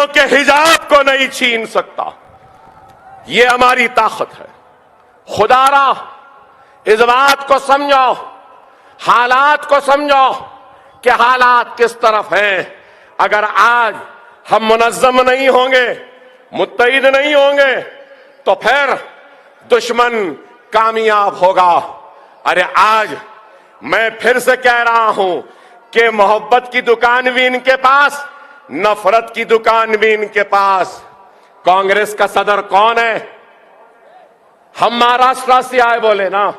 बेटियों के हिजाब को नहीं छीन सकता। ये हमारी ताकत है। खुदारा इस बात को समझो, हालात को समझो कि हालात किस तरफ हैं। अगर आज हम मुनज़्ज़म नहीं होंगे, मुत्तहिद नहीं होंगे, तो फिर दुश्मन कामयाब होगा। अरे आज मैं फिर से कह रहा हूं कि मोहब्बत की दुकान भी इनके पास, नफरत की दुकान भी इनके पास। कांग्रेस का सदर कौन है? हम महाराष्ट्र से आए बोले ना,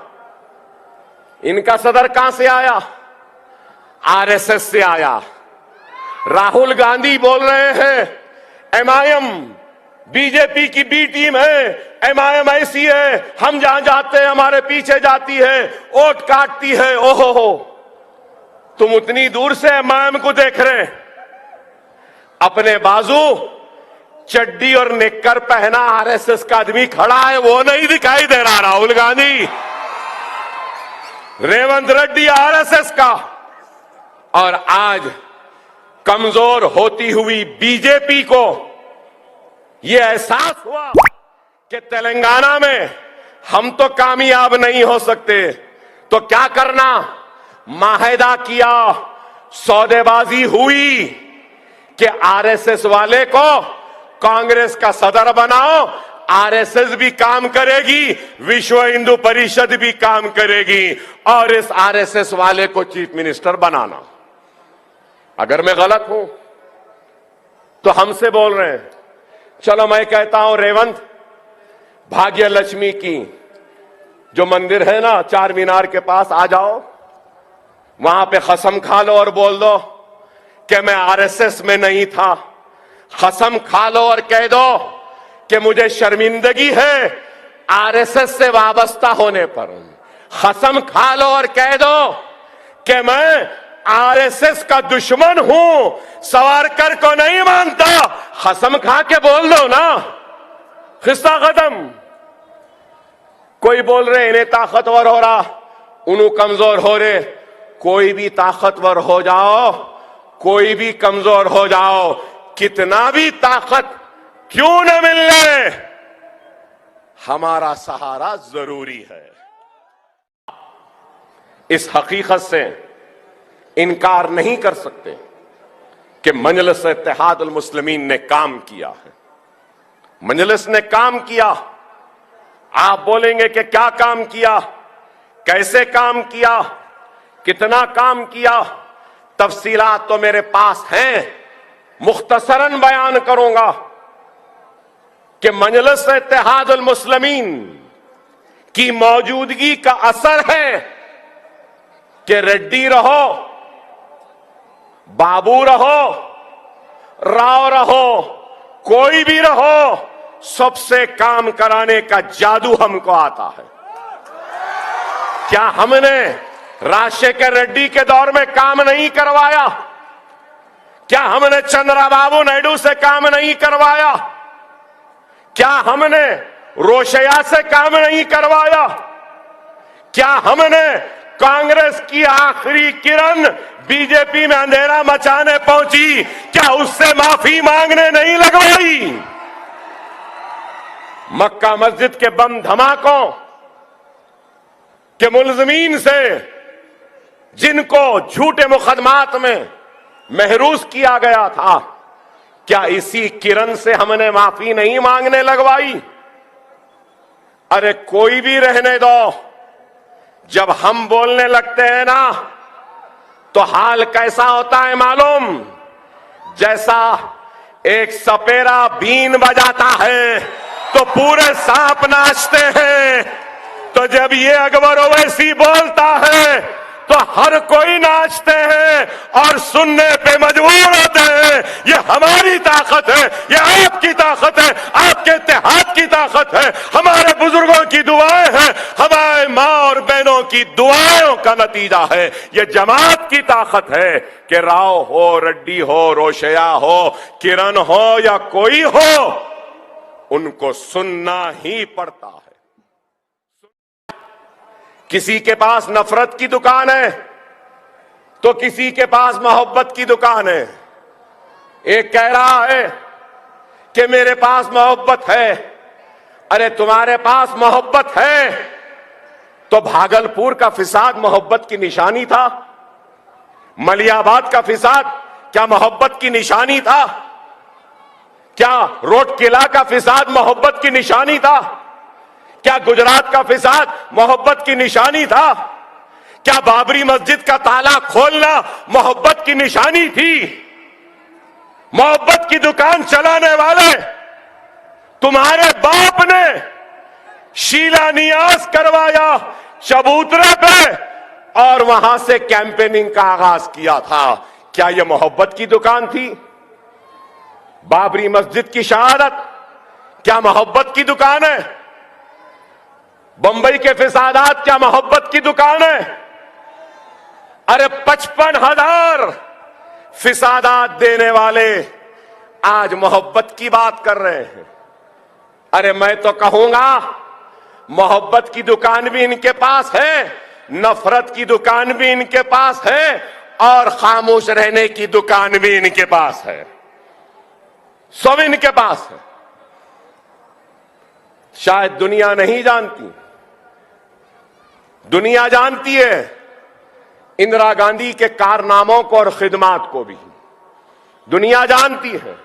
इनका सदर कहां से आया? आरएसएस से आया। राहुल गांधी बोल रहे हैं एमआईएम बीजेपी की बी टीम है, एमआईएम ऐसी है, हम जहां जाते हैं हमारे पीछे जाती है, वोट काटती है। ओहो, तुम उतनी दूर से एमआईएम को देख रहे, अपने बाजू चड्डी और निक्कर पहना आरएसएस का आदमी खड़ा है, वो नहीं दिखाई दे रहा। राहुल गांधी, रेवंत रेड्डी आरएसएस का। और आज कमजोर होती हुई बीजेपी को यह एहसास हुआ कि तेलंगाना में हम तो कामयाब नहीं हो सकते, तो क्या करना? माहिदा किया, सौदेबाजी हुई कि आरएसएस वाले को कांग्रेस का सदर बनाओ, आरएसएस भी काम करेगी, विश्व हिंदू परिषद भी काम करेगी, और इस आरएसएस वाले को चीफ मिनिस्टर बनाना। अगर मैं गलत हूं तो हमसे बोल रहे हैं। चलो मैं कहता हूं रेवंत, भाग्य लक्ष्मी की जो मंदिर है ना चार मीनार के पास, आ जाओ, वहां पे कसम खा लो और बोल दो कि मैं आरएसएस में नहीं था। कसम खा लो और कह दो कि मुझे शर्मिंदगी है आरएसएस से वाबस्ता होने पर। कसम खा लो और कह दो कि मैं आरएसएस का दुश्मन हूं, सावरकर को नहीं मानता। कसम खा के बोल दो ना, खिस्सा खत्म। कोई बोल रहे इन्हें ताकतवर हो रहा, उन्हें कमजोर हो रहे। कोई भी ताकतवर हो जाओ, कोई भी कमजोर हो जाओ, कितना भी ताकत क्यों न मिलने, हमारा सहारा जरूरी है। इस हकीकत से इनकार नहीं कर सकते कि मजलिस इत्तेहादुल मुस्लिमीन ने काम किया है। मजलिस ने काम किया। आप बोलेंगे कि क्या काम किया, कैसे काम किया, कितना काम किया? तफसीलात तो मेरे पास हैं, मुख्तसरन बयान करूंगा कि मजलिस इत्तेहादुल मुस्लिमीन की मौजूदगी का असर है कि रेड्डी रहो, बाबू रहो, राव रहो, कोई भी रहो, सबसे काम कराने का जादू हमको आता है। क्या हमने राजशेखर रेड्डी के दौर में काम नहीं करवाया? क्या हमने चंद्रबाबू नायडू से काम नहीं करवाया? क्या हमने रोशैया से काम नहीं करवाया? क्या हमने कांग्रेस की आखिरी किरण बीजेपी में अंधेरा मचाने पहुंची, क्या उससे माफी मांगने नहीं लगवाई? मक्का मस्जिद के बम धमाकों के मुलजमीन से जिनको झूठे मुकदमात में महरूज किया गया था, क्या इसी किरण से हमने माफी नहीं मांगने लगवाई? अरे कोई भी रहने दो, जब हम बोलने लगते हैं ना तो हाल कैसा होता है मालूम? जैसा एक सपेरा बीन बजाता है तो पूरे सांप नाचते हैं, तो जब ये अकबर ओवैसी बोलता है तो हर कोई नाचते हैं और सुनने पे मजबूर होते हैं। ये हमारी ताकत है, ये आपकी ताकत है, आपके इत्तेहाद की ताकत है, हमारे बुजुर्गों की दुआएं हैं, हमारे माँ और बहनों की दुआओं का नतीजा है। ये जमात की ताकत है कि राव हो, रेड्डी हो, रोशैया हो, किरण हो या कोई हो, उनको सुनना ही पड़ता है। किसी के पास नफरत की दुकान है तो किसी के पास मोहब्बत की दुकान है। एक कह रहा है कि मेरे पास मोहब्बत है। अरे तुम्हारे पास मोहब्बत है तो भागलपुर का फिसाद मोहब्बत की निशानी था? मलियाबाद का फिसाद क्या मोहब्बत की निशानी था? क्या रोडकिला का फिसाद मोहब्बत की निशानी था? क्या गुजरात का फिसाद मोहब्बत की निशानी था? क्या बाबरी मस्जिद का ताला खोलना मोहब्बत की निशानी थी? मोहब्बत की दुकान चलाने वाले तुम्हारे बाप ने शिलान्यास करवाया चबूतरे पे और वहां से कैंपेनिंग का आगाज किया था। क्या यह मोहब्बत की दुकान थी? बाबरी मस्जिद की शहादत क्या मोहब्बत की दुकान है? बंबई के फिसादात क्या मोहब्बत की दुकान है? अरे 55,000 फिसादात देने वाले आज मोहब्बत की बात कर रहे हैं। अरे मैं तो कहूंगा मोहब्बत की दुकान भी इनके पास है, नफरत की दुकान भी इनके पास है और खामोश रहने की दुकान भी इनके पास है। सब इनके पास है। शायद दुनिया नहीं जानती, दुनिया जानती है इंदिरा गांधी के कारनामों को और खिदमात को भी। दुनिया जानती है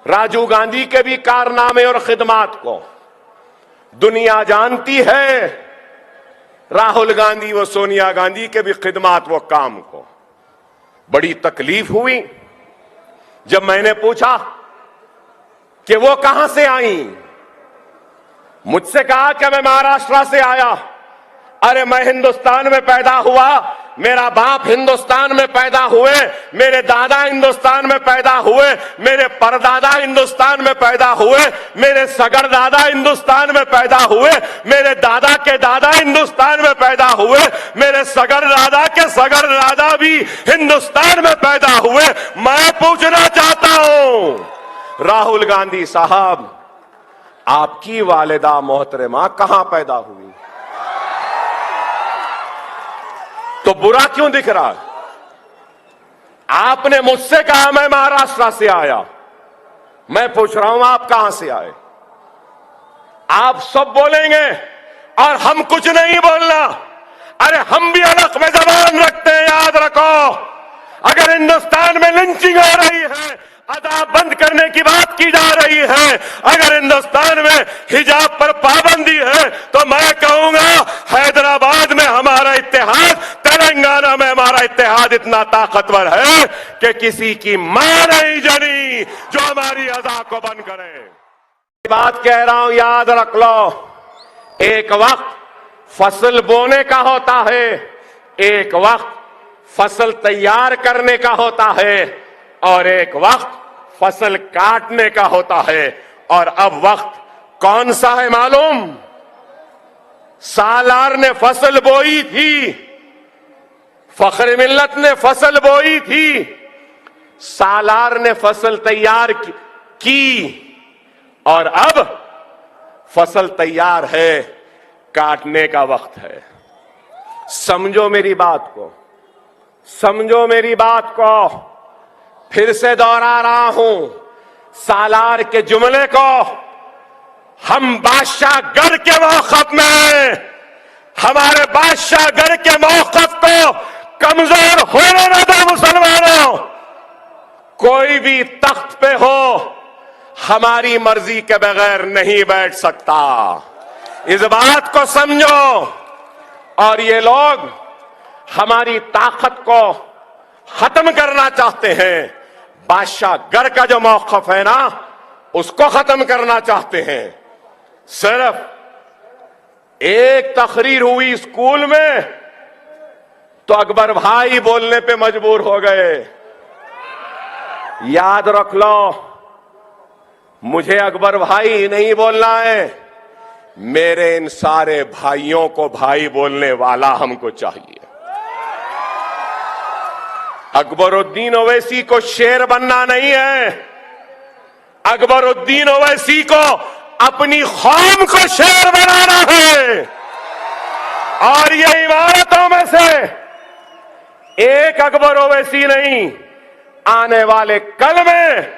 राजीव गांधी के भी कारनामे और खिदमात को। दुनिया जानती है राहुल गांधी व सोनिया गांधी के भी खिदमात व काम को। बड़ी तकलीफ हुई जब मैंने पूछा कि वो कहां से आई। मुझसे कहा कि मैं महाराष्ट्र से आया। अरे मैं हिंदुस्तान में पैदा हुआ, मेरा बाप हिंदुस्तान में पैदा हुए, मेरे दादा हिंदुस्तान में पैदा हुए, मेरे परदादा हिंदुस्तान में पैदा हुए, मेरे सगर दादा हिंदुस्तान में पैदा हुए, मेरे दादा के दादा हिंदुस्तान में पैदा हुए, मेरे सगर दादा के सगर दादा भी हिंदुस्तान में पैदा हुए। मैं पूछना चाहता हूं राहुल गांधी साहब, आपकी वालिदा मोहतरमा कहां पैदा हुई? तो बुरा क्यों दिख रहा है? आपने मुझसे कहा मैं महाराष्ट्र से आया, मैं पूछ रहा हूं आप कहां से आए? आप सब बोलेंगे और हम कुछ नहीं बोलना। अरे हम भी अलग में जबान रखते हैं, याद रखो। अगर हिंदुस्तान में लिंचिंग हो रही है, अदाब बंद करने की बात की जा रही है, अगर हिंदुस्तान में हिजाब पर पाबंदी है, तो मैं कहूंगा हैदराबाद में हमारा इत्तेहाद, तेलंगाना में हमारा इत्तेहाद इतना ताकतवर है कि किसी की मां नहीं जनी जो हमारी अदा को बंद करे। बात कह रहा हूं, याद रख लो। एक वक्त फसल बोने का होता है, एक वक्त फसल तैयार करने का होता है और एक वक्त फसल काटने का होता है। और अब वक्त कौन सा है मालूम? सालार ने फसल बोई थी, फख्र मिल्लत ने फसल बोई थी, सालार ने फसल तैयार की और अब फसल तैयार है, काटने का वक्त है। समझो मेरी बात को, समझो मेरी बात को। फिर से दोहरा रहा हूं सालार के जुमले को। हम बादशाहगढ़ के मौक़िफ़ में, हमारे बादशाहगढ़ के मौक़िफ़ को कमजोर होने न दो मुसलमानों। कोई भी तख्त पे हो हमारी मर्जी के बगैर नहीं बैठ सकता, इस बात को समझो। और ये लोग हमारी ताकत को खत्म करना चाहते हैं। बादशाहगढ़ का जो मौक़िफ़ है ना, उसको खत्म करना चाहते हैं। सिर्फ एक तकरीर हुई स्कूल में तो अकबर भाई बोलने पे मजबूर हो गए। याद रख लो, मुझे अकबर भाई नहीं बोलना है, मेरे इन सारे भाइयों को भाई बोलने वाला हमको चाहिए। अकबरुद्दीन ओवैसी को शेर बनना नहीं है, अकबरुद्दीन ओवैसी को अपनी कौम को शेर बनाना है। और ये इमारतों में से एक अकबर ओवैसी नहीं, आने वाले कल में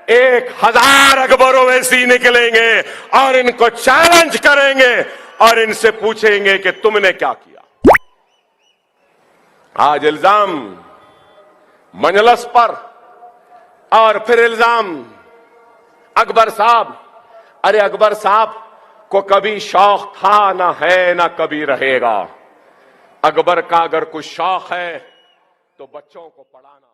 1000 अकबरों वैसी निकलेंगे और इनको चैलेंज करेंगे और इनसे पूछेंगे कि तुमने क्या किया। आज इल्जाम मंजलस पर और फिर इल्जाम अकबर साहब। अरे अकबर साहब को कभी शौक था ना है ना कभी रहेगा। अकबर का अगर कुछ शौक है तो बच्चों को पढ़ाना।